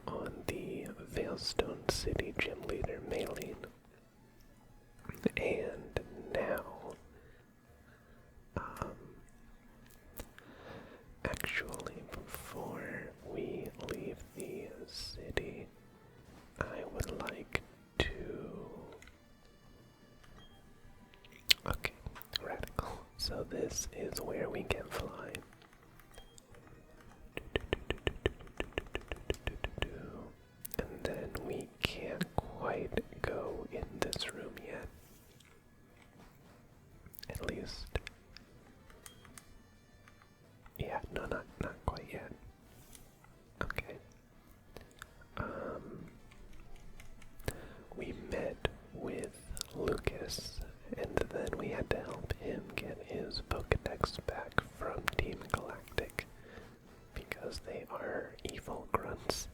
on the Veilstone City Gym Leader mailing. And now, actually, before we leave the city, I would like to. Okay, radical. So, this is where we can fly. And then we can't quite go in this room yet. At least. Yeah, no, not quite yet. Okay. We met with Lucas, and then we had to help him get his Pokedex back from Team Galactic because they are evil grunts.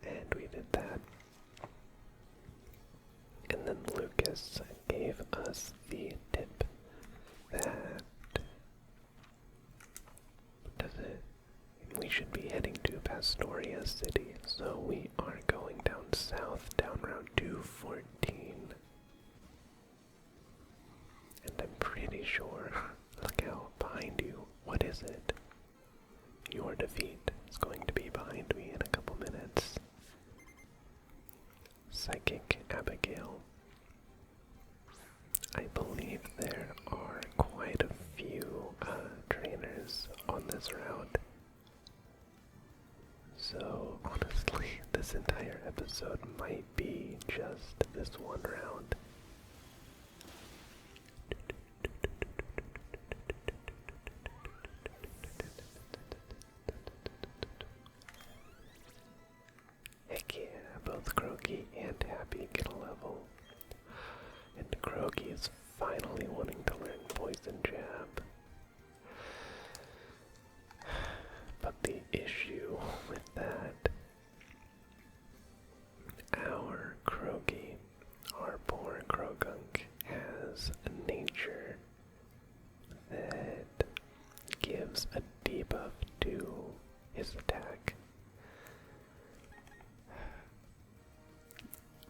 And we did that. And then Lucas gave us the tip that we should be heading to Pastoria City, so we are going down south, down Route 214. And I'm pretty sure, look out, behind you, what is it? Your defeat is going to be behind me in a couple minutes. Psychic Abigail. I believe there are quite a few trainers on this route. So, honestly, this entire episode might be just this one round. Heck yeah, both Croaky and Happy get a level. And Croaky is finally wanting to learn Poison Jab. But the issue with that, our Croaky, our poor Krogunk, has a nature that gives a debuff to his attack.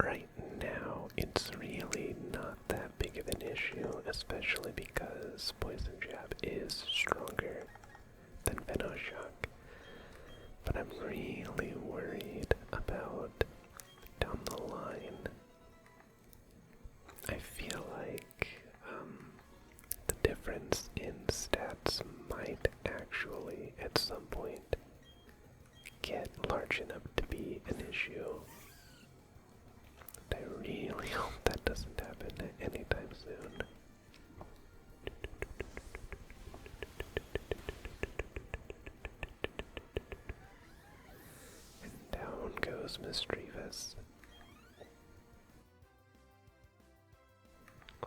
Right now, it's really not that big of an issue, especially because Poison Jab is stronger than Venoshock. But I'm really worried about down the line. I feel like the difference in stats might actually, at some point, get large enough to be an issue. I really hope that doesn't happen anytime soon. And down goes Mischievous.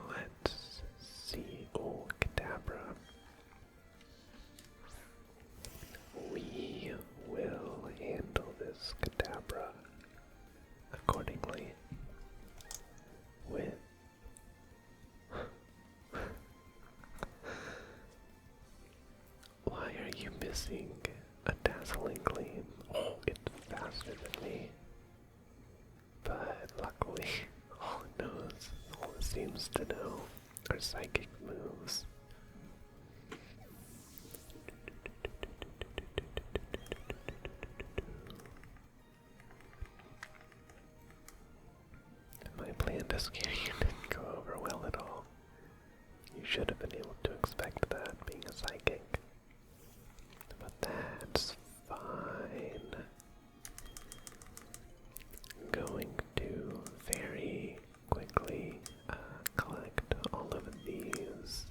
Let's see. Oh, Kadabra. We will handle this Kadabra accordingly. With why are you missing a dazzling gleam? Oh, it's faster than me. But luckily, all it knows, all it seems to know, are psychic moves. My plan to scare you didn't go over well at all. You should have been able to expect that, being a psychic. But that's fine. I'm going to very quickly collect all of these.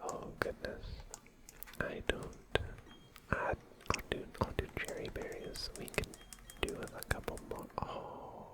Oh goodness. I don't. I'll do cherry berries. We can do a couple more. Oh,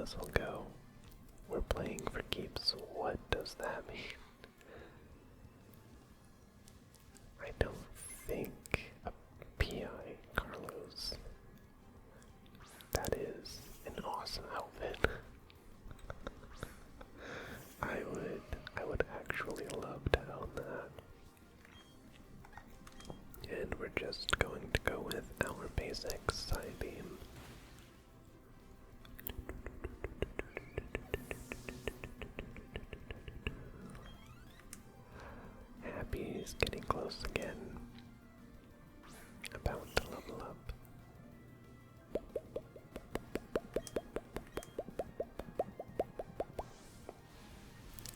this will go. We're playing for keeps. What does that mean? I don't think a PI, Carlos. That is an awesome outfit. I would actually love to own that. And we're just going to go with our basic side beam. Happy's getting close again. About to level up.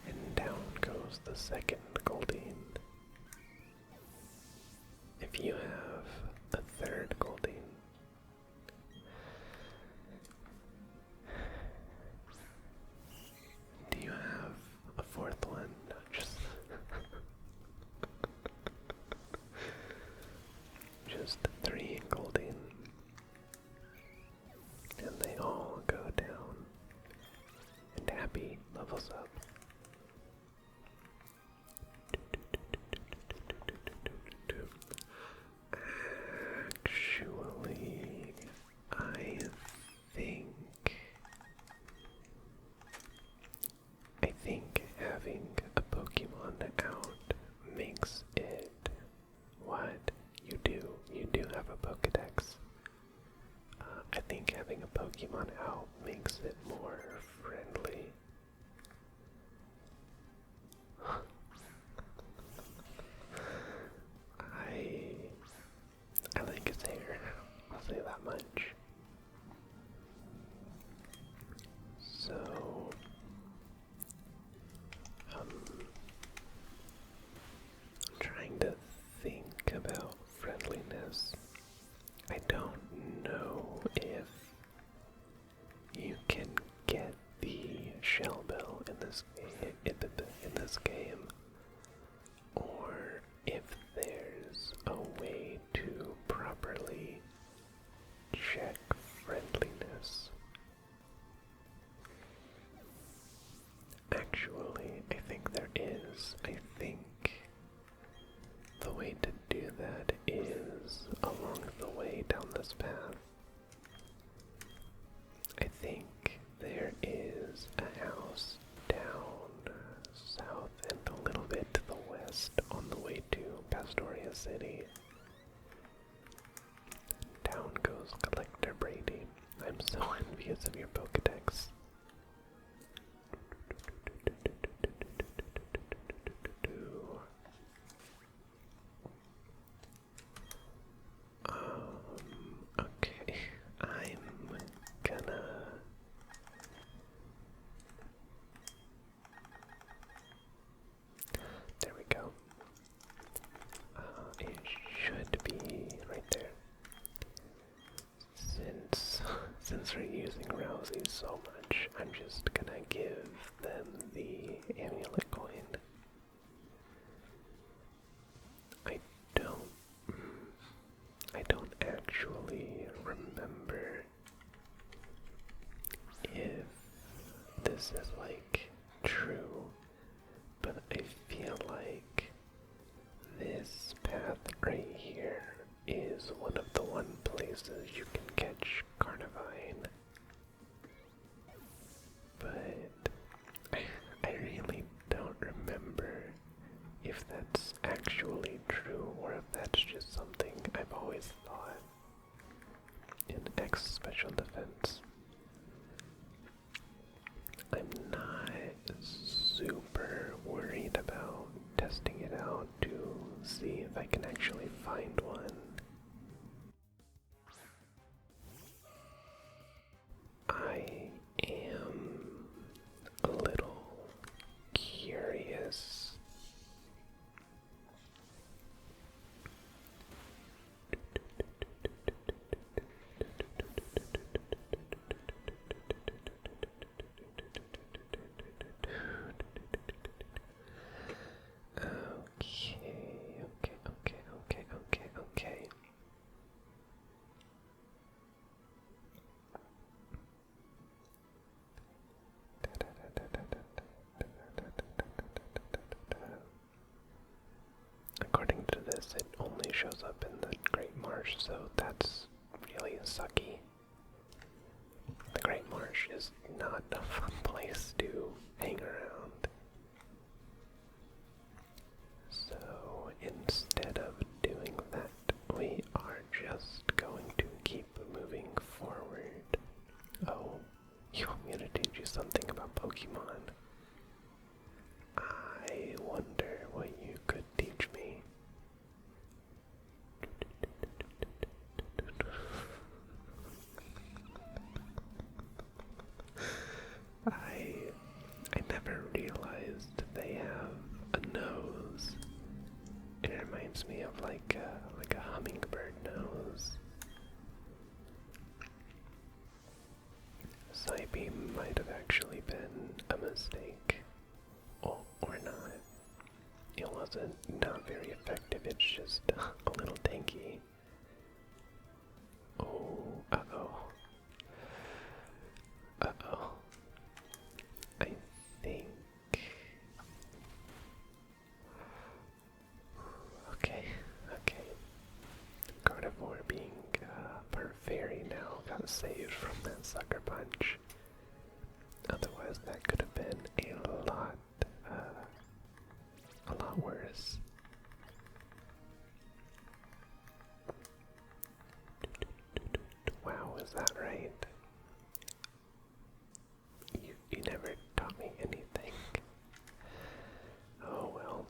And down goes the second Goldine. If you have a third Goldine, do you have a fourth one? No, just just 3 Goldine, and they all go down. And Happy levels up. Actually, I think having a Pokemon out makes it what you do. You do have a Pokedex. I think having a Pokemon out makes it more friendly. I like his hair, I'll say that much. So, I'm trying to think about friendliness. I don't know if you can get the shell bell in this game, or if there's a way to properly check friendliness. Actually, I think there is. I think the way to do that is along the way down this path. I think there is a house down south and a little bit to the west on the way to Pastoria City. Down goes Collector Brady. I'm so envious of your Pokedex. Okay, I'm gonna there we go. It should be right there. Since we're using Rousey so much, I'm just gonna give them the amulet coin. I don't actually remember if this is like true, but I feel like this path right here is one of the places you can catch Carnivine. But I really don't remember if that's actually true or if that's just something I've always thought. In X Special Defense, I'm not super worried about testing it out to see if I can actually find one. I am a little curious. Okay. marsh, so that's really sucky. The Great Marsh is not a fun place to hang around. So instead of doing that, we are just going to keep moving forward. Oh, you want me to teach you something about Pokemon? I wonder what you could teach me. I never realized they have a nose. It reminds me of like a hummingbird nose. Psybeam might have actually been a mistake. Oh, or not. It wasn't not very effective, it's just a little tanky. Oh, uh-oh. Uh-oh. I think... Okay. Carnivore being per fairy now got saved from that sucker punch. Otherwise that could have been a lot worse. Wow, is that right? You never taught me anything. Oh well.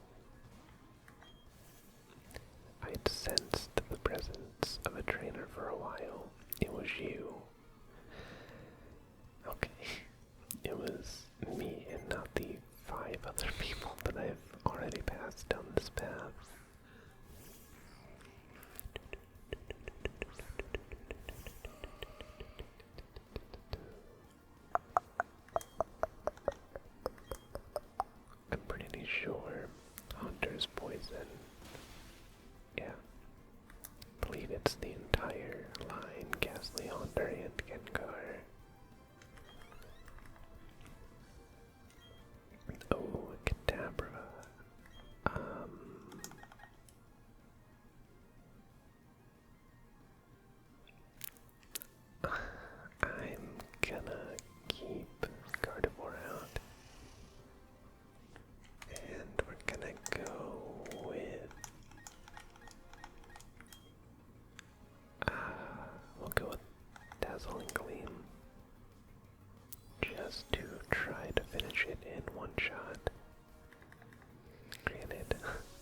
I'd sensed the presence of a trainer for a while. It was you. Okay. It was me and not the 5 other people that I've already passed down this path. I'm pretty sure Hunter's poison. Yeah. I believe it's the entire line, Ghastly Hunter and Gengar. Oh, Kadabra. I'm gonna keep Gardevoir out. And we're gonna go with... we'll go with Dazzling Gleam. Just to try to finish it in one shot. Granted,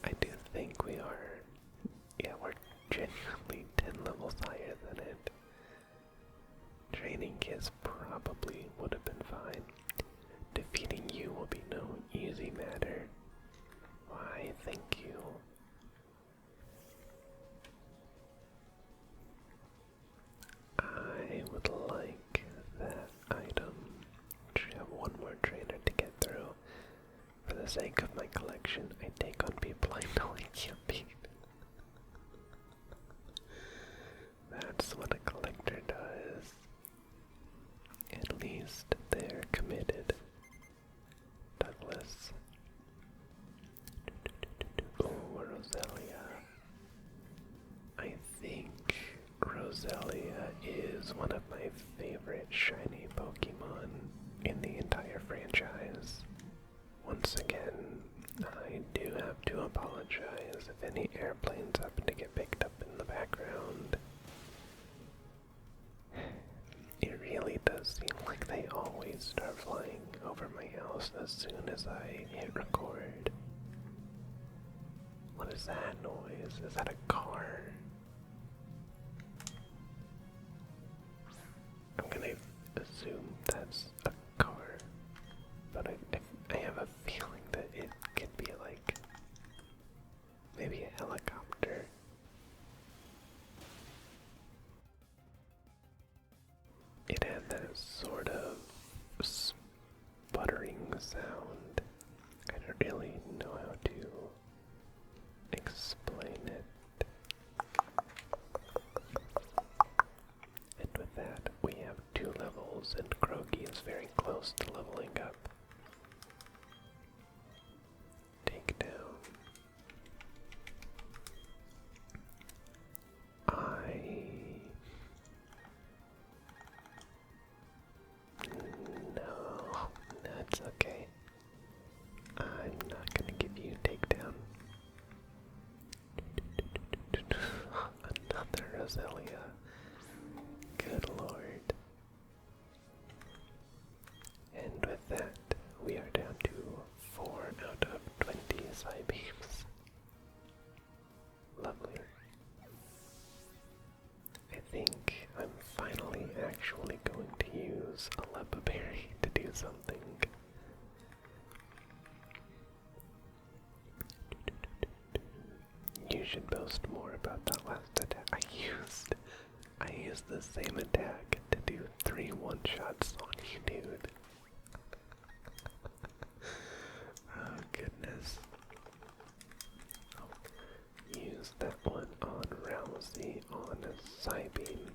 I do think we are... Yeah, we're genuinely 10 levels higher than it. Training Kiss probably would have been fine. Defeating you will be no easy matter. Why, thank you. I would like that item. Should have one more trainer to get through. For the sake of my collection, I take on people I know I can't beat. That's what a collector does. At least they're committed. Douglas. Ooh, Roselia. I think Roselia is one of my favorite shiny Pokemon in the entire franchise. Once again, I do have to apologize if any airplanes happen to get picked up in the background. It really does seem like they always start flying over my house as soon as I hit record. What is that noise? Is that a car? I'm gonna assume that's a car, but I have a feeling that it could be like maybe a helicopter. It had that sort of sputtering sound. I don't really know how to explain it. And with that, we have 2 levels, and Croaky is very close to leveling up. Take down. Roselia. Good lord. And with that, we are down to 4 out of 20 side beams. Lovely. I think I'm finally actually going to use a Lepa Berry to do something. You should boast more about that last attack. I used the same attack to do 3 one-shots on you, dude. Oh goodness. Use that one on Rousey on a Psybeam.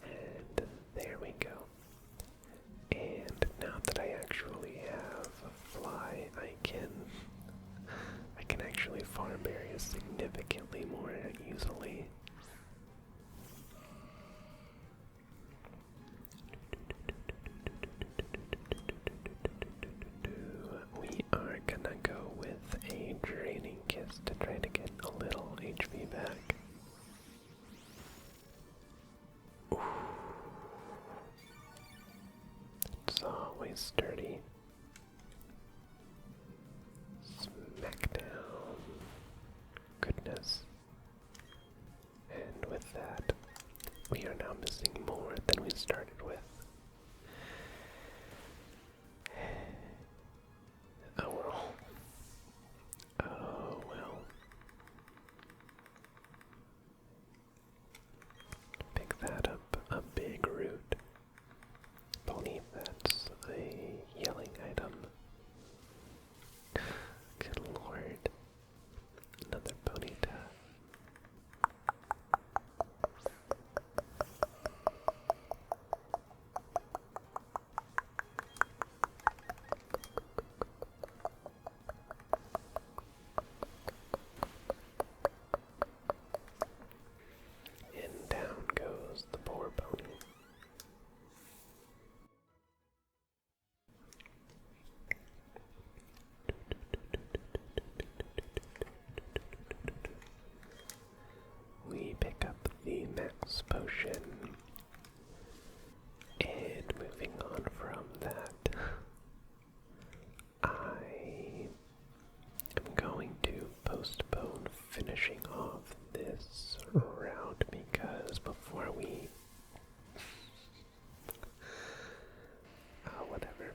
And there we go. And now that I actually have a fly, I can actually farm areas significantly more easily. We are gonna go with a draining kiss to try to get a little HP back. Ooh. It's always sturdy. Smackdown. Goodness. And with that, we are now missing more than we started with. Oh well. Oh well. Pick that up, a big root. Believe that's a yelling item. Good lord. Another bonita. And down goes the poor pony. We pick up the max potion, and moving on from that, I am going to postpone finishing off this route because before we whatever.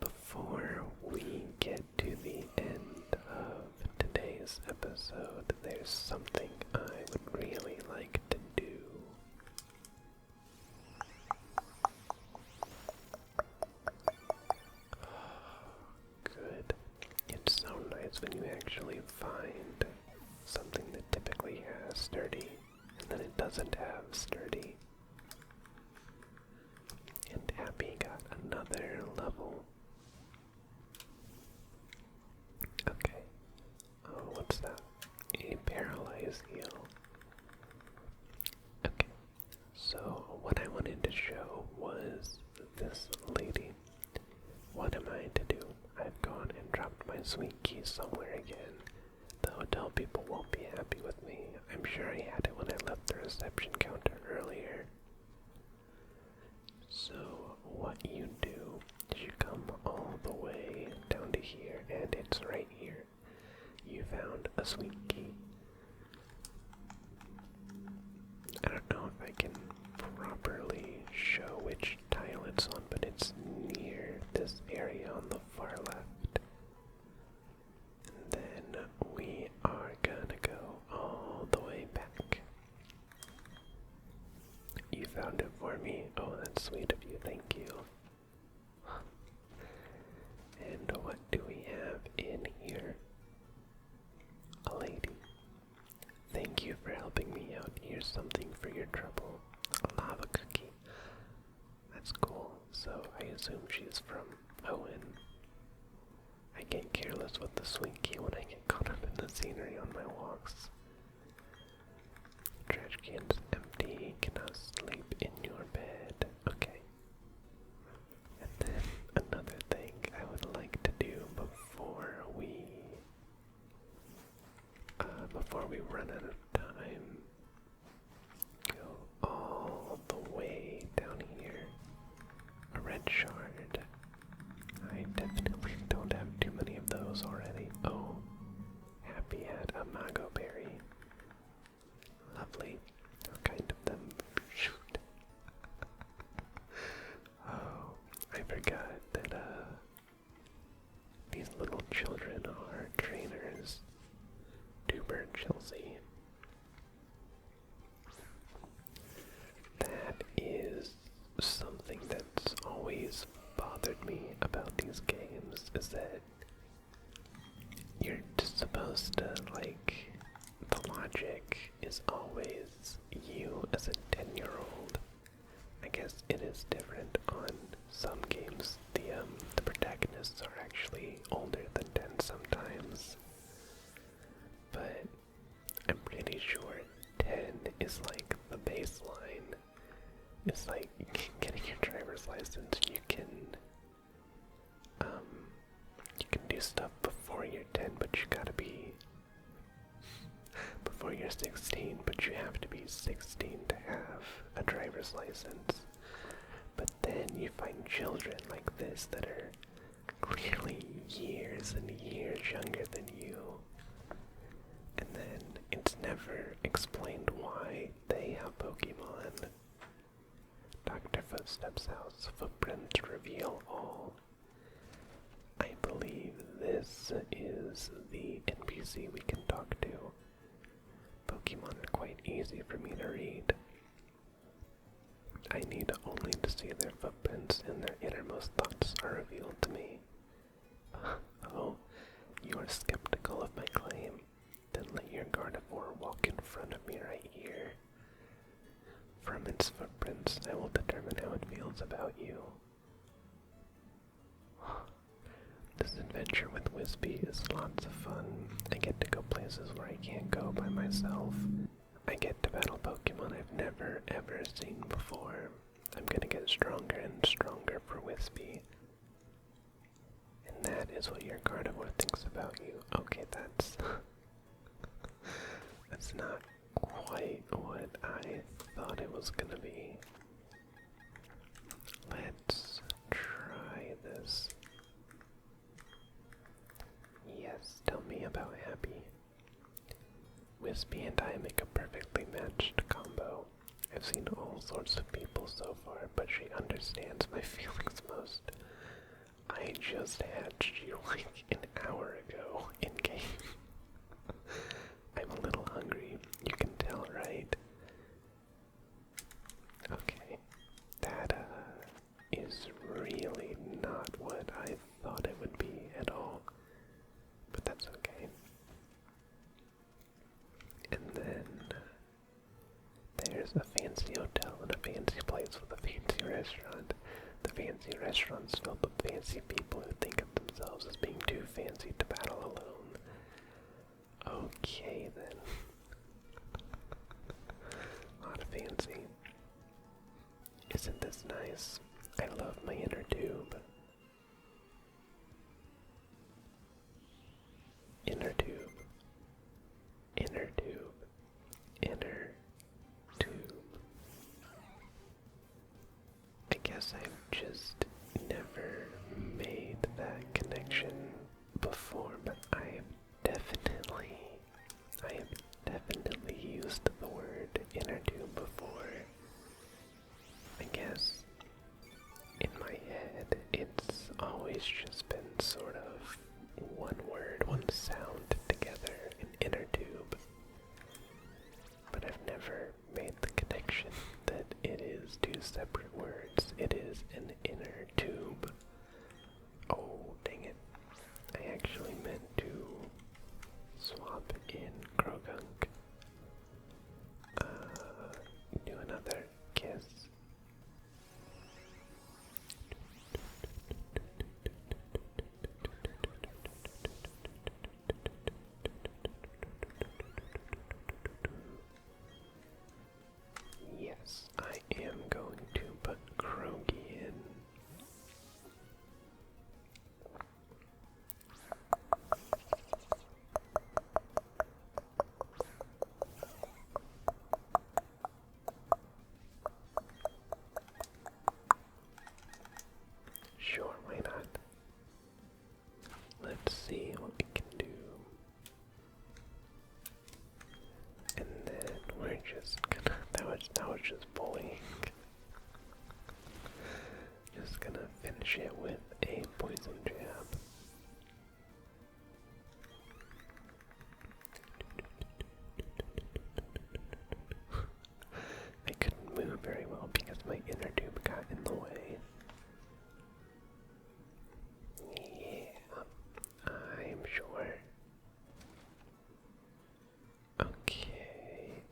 Before we get to the end of today's episode, there's something I would really like to do. Good. It's so nice when you actually find something that typically has sturdy, and then it doesn't have sturdy. And Abby got another level. Okay. Oh, what's that? A paralyzed heal. Okay. So, what I wanted to show was this lady. What am I to do? I've gone and dropped my sweet key somewhere again. The hotel people won't be happy with me. I'm sure I had it when I left the reception counter earlier. So, what you do is you come all the way down to here, and it's right here. You found a sweet key. I don't know if I can properly show which tile it's on, but it's near this area on the far left. And then we are gonna go all the way back. You found it for me. Oh, that's sweet of you. Thank you. And what do we have in here? A lady. Thank you for helping me out. Here's something for your trouble. A lava cookie. That's cool. So I assume she's from Owen. I get careless with the sweet key when I get caught up in the scenery on my walks. Trash can's empty. Can I sleep in your bed? Okay. And then another thing I would like to do before we run out of time definitely don't have too many of those already. Oh, Happy had a Mago Berry. Lovely. What kind of them? Shoot. Oh, I forgot that, these little children are trainers. Duber Chelsea. That is something that's always bothered me about these games, is that you're just supposed to, like, the logic is always you as a 10-year-old. I guess it is different on some games. The protagonists are actually older than 10 sometimes. But I'm pretty sure 10 is like the baseline. It's like getting your driver's license. You can do stuff before you're 10, but you gotta be before you're 16, but you have to be 16 to have a driver's license. But then you find children like this that are clearly years and years younger than you. And then it's never explained why they have Pokemon. Dr. Footsteps' house, footprints reveal all. I believe this is the NPC we can talk to. Pokemon are quite easy for me to read. I need only to see their footprints and their innermost thoughts are revealed to me. Oh, you are skeptical of my claim? Then let your Gardevoir walk in front of me right here. From its footprints, I will determine how it feels about you. This adventure with Wispy is lots of fun. I get to go places where I can't go by myself. I get to battle Pokemon I've never ever seen before. I'm gonna get stronger and stronger for Wispy. And that is what your Gardevoir thinks about you. Okay, that's that's not quite what I thought it was gonna be. Let's try this. Yes, tell me about Happy. Wispy and I make a perfectly matched combo. I've seen all sorts of people so far, but she understands my feelings most. I just hatched you like an hour ago in-game. I'm a little hungry, you can tell, right? Okay, that is really not what I thought it would be at all, but that's okay. And then there's a fancy hotel and a fancy place with a fancy restaurant. The fancy restaurant's filled with fancy people who think of themselves as being too fancy to battle alone. Okay then. Not fancy. Isn't this nice? I love my inner tube. Inner tube. Inner tube. Inner tube. I guess I've just never made that connection before, but I have definitely used the word inner tube before. I guess in my head it's always just been sort of one word, one sound together, an inner tube. But I've never made the connection that it is two separate words. It is an inner tube. Oh, dang it. now it's just bullying. Just gonna finish it with a poison jab. I couldn't move very well because my inner tube got in the way. Yeah, I'm sure. Okay,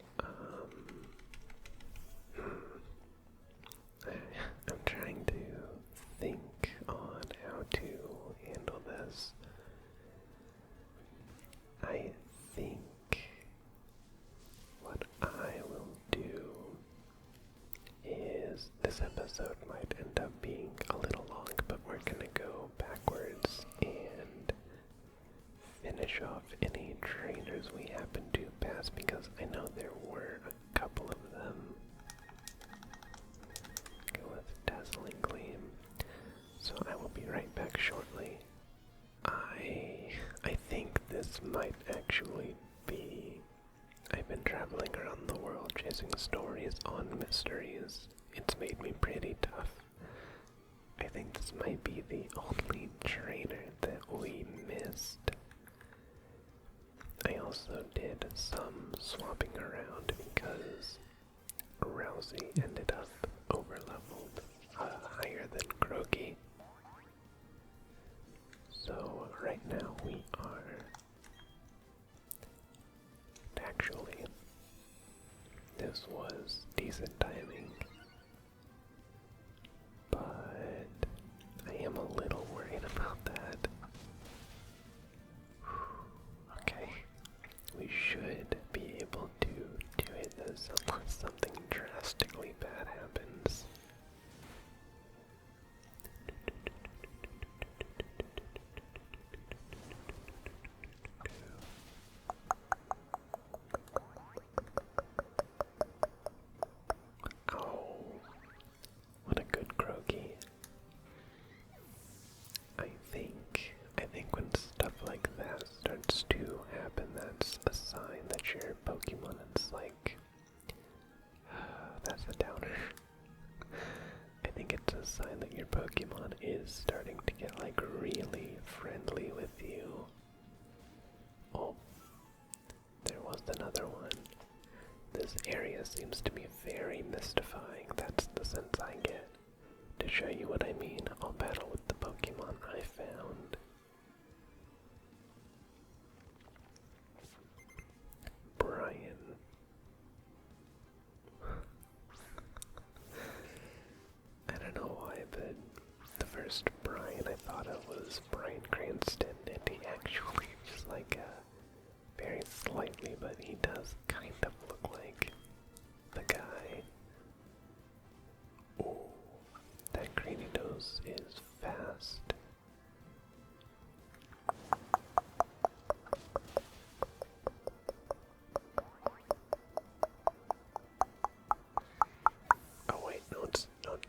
I'm trying to think on how to handle this. I think what I will do is this episode might end up being a little long, but we're gonna go backwards and finish off any trainers we happen to pass because I know there were a couple of them. Go with Dazzling Gleam. So I will be right back shortly. I think this might actually be. I've been traveling around the world chasing stories on mysteries. It's made me pretty tough. I think this might be the only trainer that we missed. I also did some swapping around because Rousey ended up overleveled higher than Croaky. So right now we are actually, this was decent timing, but I am a little worried about that. Okay, we should be able to hit this unless something drastically bad happens. Oh, what a good croaky. I think when stuff like that starts to happen, that's a sign that your Pokemon is like, that's a downer. I think it's a sign that your Pokemon is starting to get like really friendly with you. Oh, there was another one. This area seems to be very mystifying. That's the sense I get. To show you what I mean, I'll battle with the Pokemon I found. Brian. I don't know why, but the first Brian I thought it was Bryan Cranston, and he actually is like very slightly, but he does kind of look like the guy. Ooh, that Granitos is fast. Oh wait, no it's not.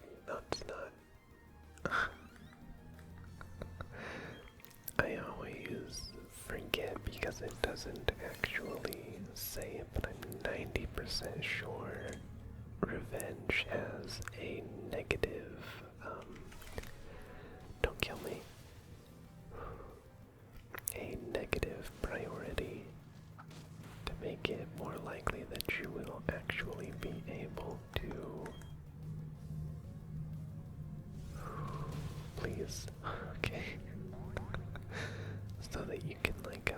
I always forget because it doesn't actually say it, but I'm 90% sure Revenge has a negative, don't kill me, a negative priority to make it more likely that you will actually be able to. Please, okay. So that you can like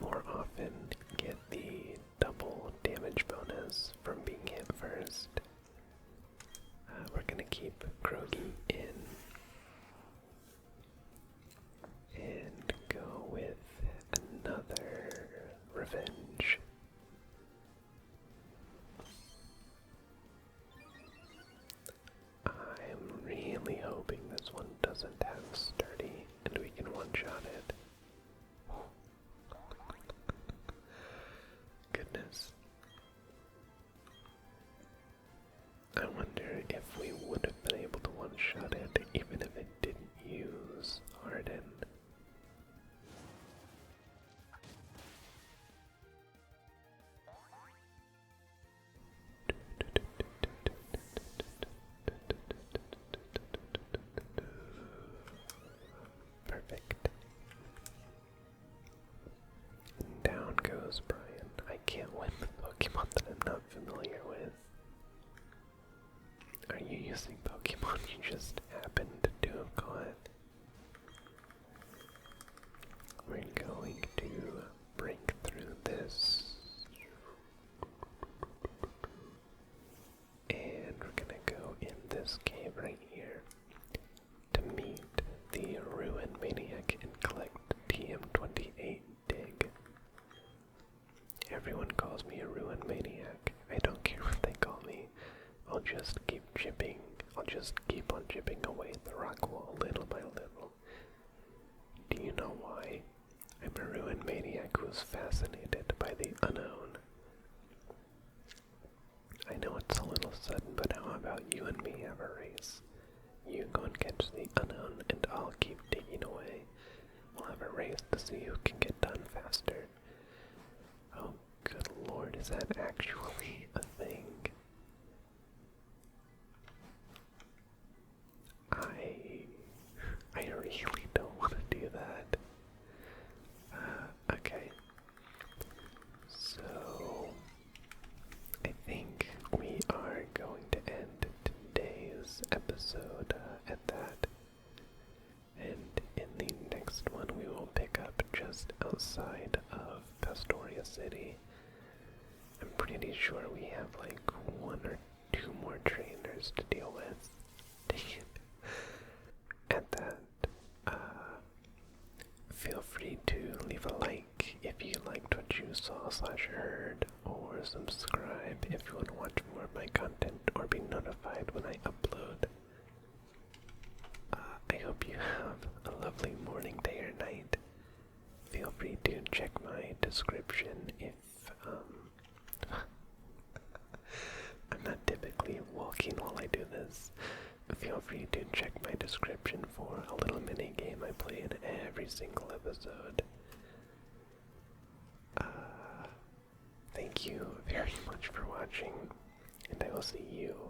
more often get the double damage bonus from being hit first. We're gonna keep Croaky in and go with another Revenge. I'm really hoping this one doesn't have Sturdy and we can one-shot it. this, Brian. I can't win with Pokemon that I'm not familiar with. Are you using Pokemon you just happened to have caught? We're going to break through this. And we're gonna go in this cave right here to meet the Ruin Maniac and collect TM28 dig. Everyone calls me a Ruin Maniac. I don't care what they call me. I'll just keep chipping. I'll just keep on chipping away at the rock wall little by little. Do you know why? I'm a Ruin Maniac who's fascinated by the unknown. I know it's a little sudden, but how about you and me have a race? You go and catch the unknown, and I'll keep digging away. We'll have a race to see who can get done faster. Oh, good lord, is that actually a thing? I really don't want to do that. Okay. So, I think we are going to end today's episode at that. And in the next one, we will pick up just outside of Pastoria City. I'm pretty sure we have like 1 or 2 more trainers to deal with. At that, feel free to leave a like if you liked what you saw/heard, or subscribe if you want to watch more of my content or be notified when I upload. I hope you have a lovely morning, day, or night. Feel free to check my description if, I'm not typically walking while I do this. Feel free to check my description for a little mini game I play in every single episode. Thank you very much for watching, and I will see you